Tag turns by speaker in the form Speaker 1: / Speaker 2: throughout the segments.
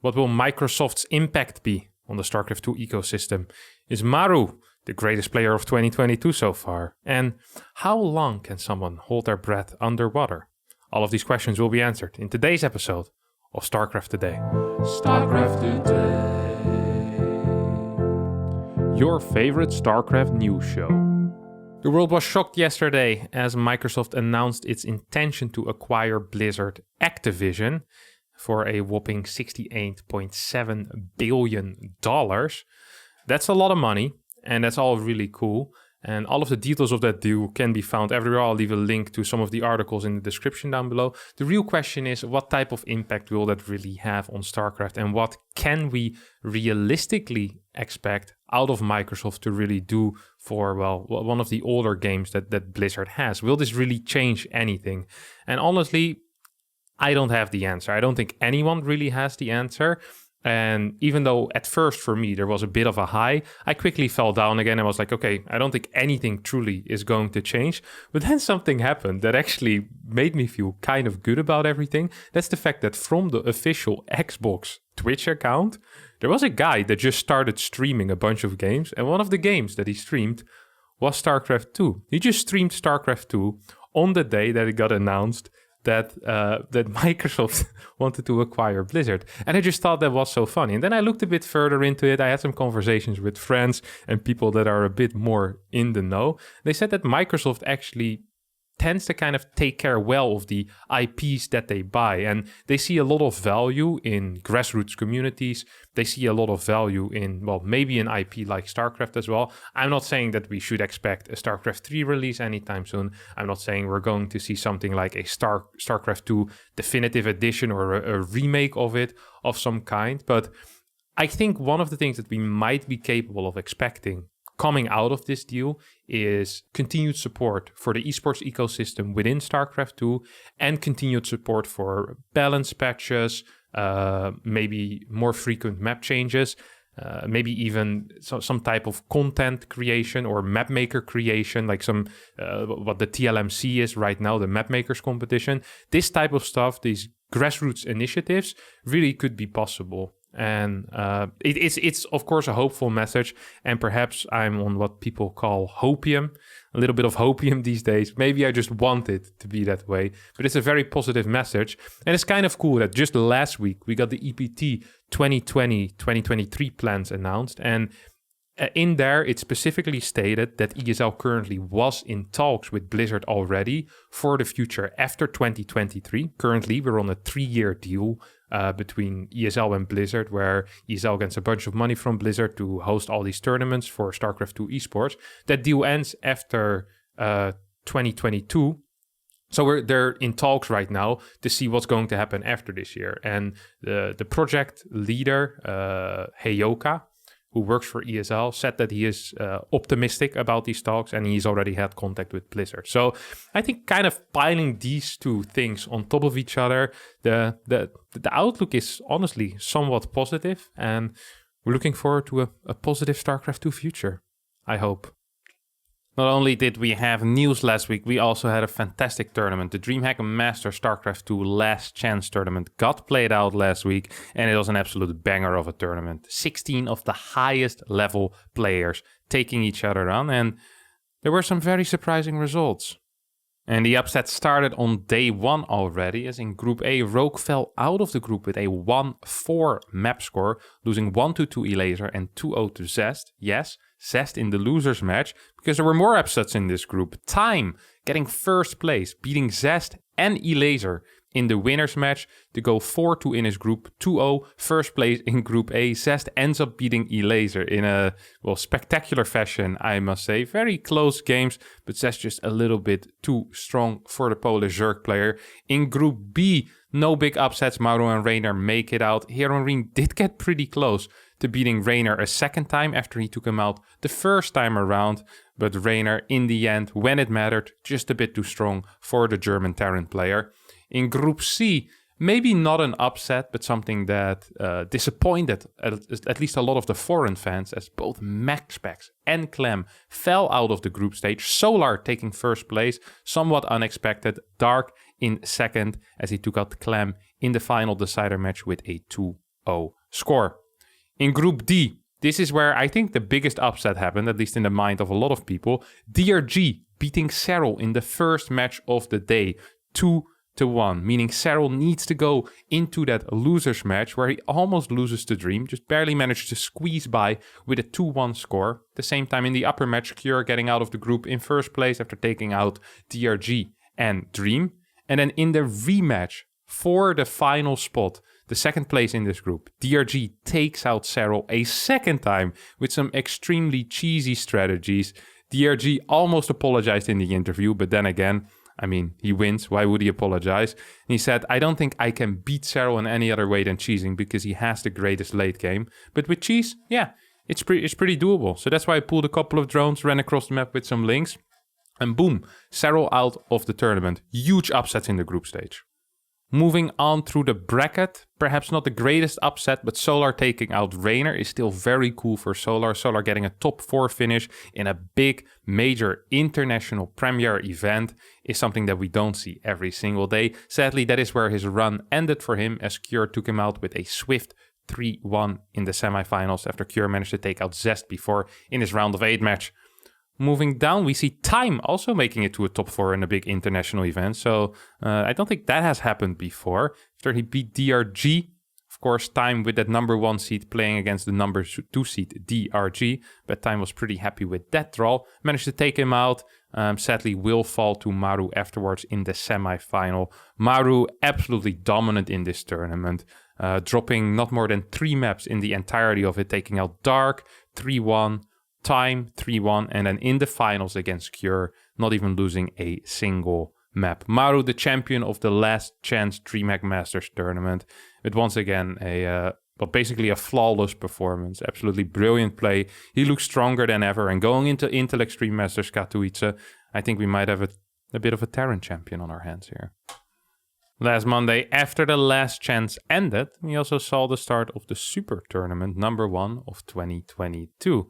Speaker 1: What will Microsoft's impact be on the StarCraft 2 ecosystem? Is Maru the greatest player of 2022 so far? And how long can someone hold their breath underwater? All of these questions will be answered in today's episode of StarCraft Today.
Speaker 2: StarCraft Today.
Speaker 1: Your favorite StarCraft news show. The world was shocked yesterday as Microsoft announced its intention to acquire Blizzard-Activision for a whopping $68.7 billion. That's a lot of money, and that's all really cool. And all of the details of that deal can be found everywhere. I'll leave a link to some of the articles in the description down below. The real question is, what type of impact will that really have on StarCraft? And what can we realistically expect out of Microsoft to really do for, well, one of the older games that Blizzard has? Will this really change anything? And honestly, I don't have the answer. I don't think anyone really has the answer. And even though at first for me there was a bit of a high, I quickly fell down again and was like, okay, I don't think anything truly is going to change. But then something happened that actually made me feel kind of good about everything. That's the fact that from the official Xbox Twitch account, there was a guy that just started streaming a bunch of games. And one of the games that he streamed was StarCraft 2. He just streamed StarCraft 2 on the day that it got announced that Microsoft wanted to acquire Blizzard. And I just thought that was so funny. And then I looked a bit further into it. I had some conversations with friends and people that are a bit more in the know. They said that Microsoft actually tends to kind of take care well of the IPs that they buy. And they see a lot of value in grassroots communities. They see a lot of value in, well, maybe an IP like StarCraft as well. I'm not saying that we should expect a StarCraft 3 release anytime soon. I'm not saying we're going to see something like a StarCraft 2 definitive edition or a remake of it of some kind. But I think one of the things that we might be capable of expecting coming out of this deal is continued support for the esports ecosystem within StarCraft 2 and continued support for balance patches, maybe more frequent map changes, maybe even some type of content creation or map maker creation, like some what the TLMC is right now, the map makers competition. This type of stuff, these grassroots initiatives really could be possible. And it's of course a hopeful message, and perhaps I'm on what people call hopium, a little bit of hopium these days. Maybe I just want it to be that way, but it's a very positive message. And it's kind of cool that just last week we got the EPT 2020-2023 plans announced, and in there it specifically stated that ESL currently was in talks with Blizzard already for the future after 2023. Currently we're on a 3-year deal between ESL and Blizzard, where ESL gets a bunch of money from Blizzard to host all these tournaments for StarCraft 2 esports. That deal ends after 2022. So they're in talks right now to see what's going to happen after this year. And the project leader, Heyoka, who works for ESL, said that he is optimistic about these talks and he's already had contact with Blizzard. So I think kind of piling these two things on top of each other, the outlook is honestly somewhat positive, and we're looking forward to a positive StarCraft 2 future, I hope. Not only did we have news last week, we also had a fantastic tournament. The DreamHack Master StarCraft 2 Last Chance tournament got played out last week, and it was an absolute banger of a tournament. 16 of the highest level players taking each other on, and there were some very surprising results. And the upset started on day 1 already, as in Group A, Rogue fell out of the group with a 1-4 map score, losing 1-2 to Elaser and 2-0 to Zest. Yes, Zest in the losers match, because there were more upsets in this group. Time getting first place, beating Zest and Elaser in the winners match to go 4-2 in his group, 2-0 first place in Group A. Zest ends up beating Elaser in a, well, spectacular fashion, I must say. Very close games, but Zest just a little bit too strong for the Polish Zerg player. In Group B, no big upsets. Mauro and Reiner make it out. Heronreen did get pretty close to beating Reiner a second time after he took him out the first time around, but Reiner in the end, when it mattered, just a bit too strong for the German Terran player. In Group C, maybe not an upset, but something that disappointed at least a lot of the foreign fans, as both MaxPax and Clem fell out of the group stage. Solar taking first place, somewhat unexpected. Dark in second, as he took out Clem in the final decider match with a 2-0 2-0 score. In Group D, this is where I think the biggest upset happened, at least in the mind of a lot of people. DRG beating Serral in the first match of the day, 2-1, meaning Serral needs to go into that losers match where he almost loses to Dream, just barely managed to squeeze by with a 2-1 score. At the same time, in the upper match, Cure getting out of the group in first place after taking out DRG and Dream. And then in the rematch for the final spot, the second place in this group, DRG takes out Serral a second time with some extremely cheesy strategies. DRG almost apologized in the interview, but then again, I mean, he wins. Why would he apologize? And he said, I don't think I can beat Serral in any other way than cheesing because he has the greatest late game. But with cheese, yeah, it's pretty doable. So that's why I pulled a couple of drones, ran across the map with some links, and boom, Serral out of the tournament. Huge upsets in the group stage. Moving on through the bracket, perhaps not the greatest upset, but Solar taking out Raynor is still very cool for Solar. Solar getting a top 4 finish in a big, major international premier event is something that we don't see every single day. Sadly, that is where his run ended for him, as Cure took him out with a swift 3-1 in the semifinals after Cure managed to take out Zest before in his round of 8 match. Moving down, we see Time also making it to a top 4 in a big international event. So I don't think that has happened before. After he beat DRG, of course, Time with that number 1 seed playing against the number 2 seed DRG. But Time was pretty happy with that draw. Managed to take him out. Sadly, will fall to Maru afterwards in the semi-final. Maru absolutely dominant in this tournament. Dropping not more than 3 maps in the entirety of it. Taking out Dark, 3-1. Time 3-1, and then in the finals against Cure, not even losing a single map. Maru, the champion of the Last Chance DreamHack Masters tournament, with once again basically a flawless performance. Absolutely brilliant play. He looks stronger than ever, and going into Intel Extreme Masters Katowice, I think we might have a bit of a Terran champion on our hands here. Last Monday, after the Last Chance ended, we also saw the start of the Super Tournament, number 1 of 2022.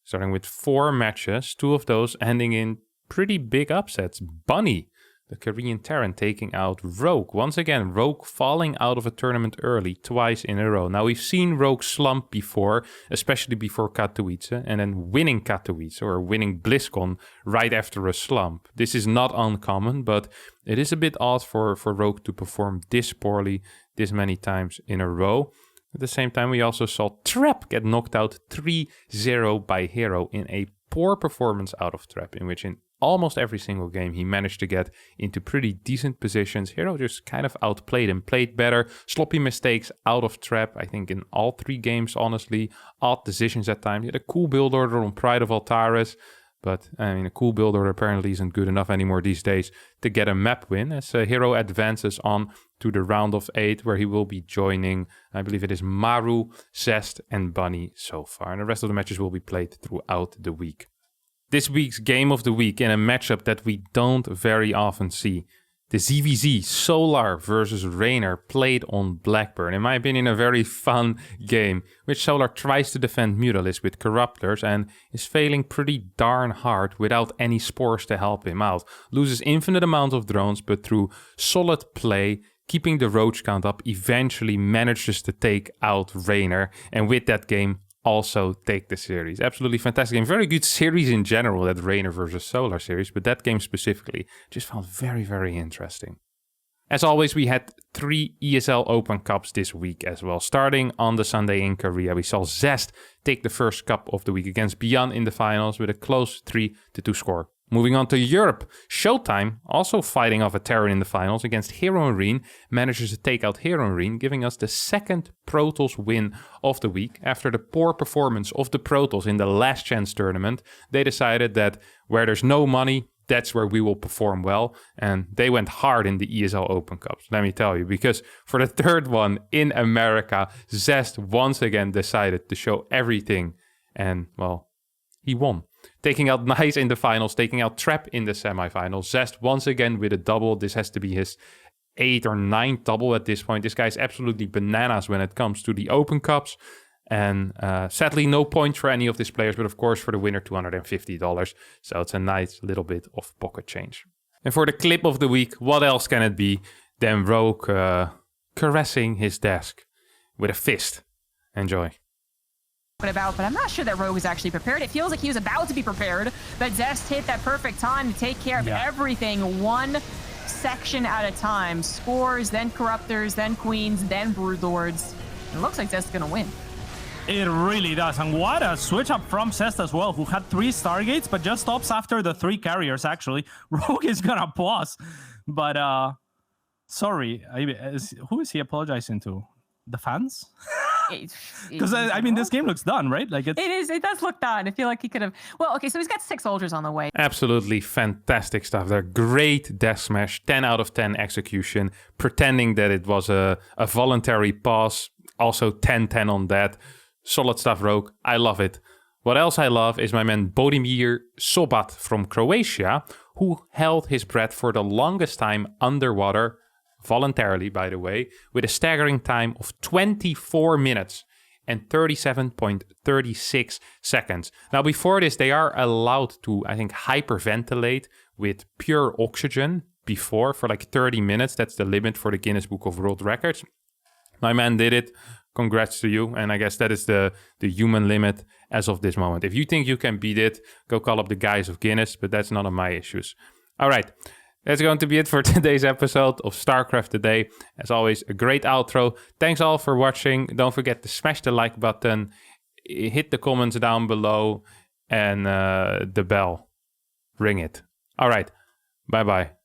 Speaker 1: Starting with 4 matches, 2 of those ending in pretty big upsets. Bunny, the Korean Terran, taking out Rogue. Once again, Rogue falling out of a tournament early, twice in a row. Now, we've seen Rogue slump before, especially before Katowice, and then winning Katowice or winning BlizzCon right after a slump. This is not uncommon, but it is a bit odd for Rogue to perform this poorly this many times in a row. At the same time, we also saw Trap get knocked out 3-0 by Hero in a poor performance out of Trap, in which in almost every single game he managed to get into pretty decent positions. Hero just kind of outplayed him, played better, sloppy mistakes out of Trap, I think in all 3 games, honestly. Odd decisions at times. He had a cool build order on Pride of Altares, but I mean, a cool build order apparently isn't good enough anymore these days to get a map win, as Hero advances on to the round of 8, where he will be joining, I believe it is Maru, Zest, and Bunny so far. And the rest of the matches will be played throughout the week. This week's game of the week in a matchup that we don't very often see. The ZVZ Solar versus Raynor played on Blackburn. In my opinion, a very fun game, which Solar tries to defend Mutalis with Corruptors and is failing pretty darn hard without any spores to help him out. Loses infinite amounts of drones, but through solid play, keeping the roach count up, eventually manages to take out Raynor, and with that game also take the series. Absolutely fantastic game. Very good series in general, that Raynor versus Solar series, but that game specifically just found very, very interesting. As always, we had 3 ESL Open Cups this week as well. Starting on the Sunday in Korea, we saw Zest take the first cup of the week against Beyond in the finals with a close 3-2 score. Moving on to Europe, Showtime, also fighting off a Terran in the finals against Hero Marine, manages to take out Hero Marine, giving us the second Protoss win of the week. After the poor performance of the Protoss in the Last Chance tournament, they decided that where there's no money, that's where we will perform well. And they went hard in the ESL Open Cups, let me tell you, because for the third one in America, Zest once again decided to show everything. And, well, he won. Taking out Nice in the finals, taking out Trap in the semifinals. Zest once again with a double. This has to be his 8th or 9th double at this point. This guy's absolutely bananas when it comes to the Open Cups. And sadly, no points for any of these players, but of course for the winner, $250. So it's a nice little bit of pocket change. And for the clip of the week, what else can it be than Rogue caressing his desk with a fist. Enjoy.
Speaker 3: But I'm not sure that Rogue was actually prepared. It feels like he was about to be prepared, but Zest hit that perfect time to take care of everything one section at a time. Spores, then Corruptors, then Queens, then Broodlords. It looks like Zest's gonna win.
Speaker 4: It really does. And what a switch up from Zest as well, who had 3 Stargates, but just stops after the 3 carriers, actually. Rogue is gonna pause. But, sorry, who is he apologizing to? The fans? Because I mean, this game looks done, right? Like it
Speaker 3: is. It does look done. I feel like he could have. Well, okay, so he's got 6 soldiers on the way.
Speaker 1: Absolutely fantastic stuff. They're great death smash, 10 out of 10 execution, pretending that it was a voluntary pause. Also 10-10 on that. Solid stuff, Rogue. I love it. What else I love is my man Bodimir Sobat from Croatia, who held his breath for the longest time underwater. Voluntarily, by the way, with a staggering time of 24 minutes and 37.36 seconds. Now, before this, they are allowed to, I think, hyperventilate with pure oxygen for like 30 minutes. That's the limit for the Guinness Book of World Records. My man did it. Congrats to you. And I guess that is the human limit as of this moment. If you think you can beat it, go call up the guys of Guinness, but that's none of my issues. All right. That's going to be it for today's episode of StarCraft Today. As always, a great outro. Thanks all for watching. Don't forget to smash the like button, hit the comments down below, and the bell. Ring it. All right. Bye-bye.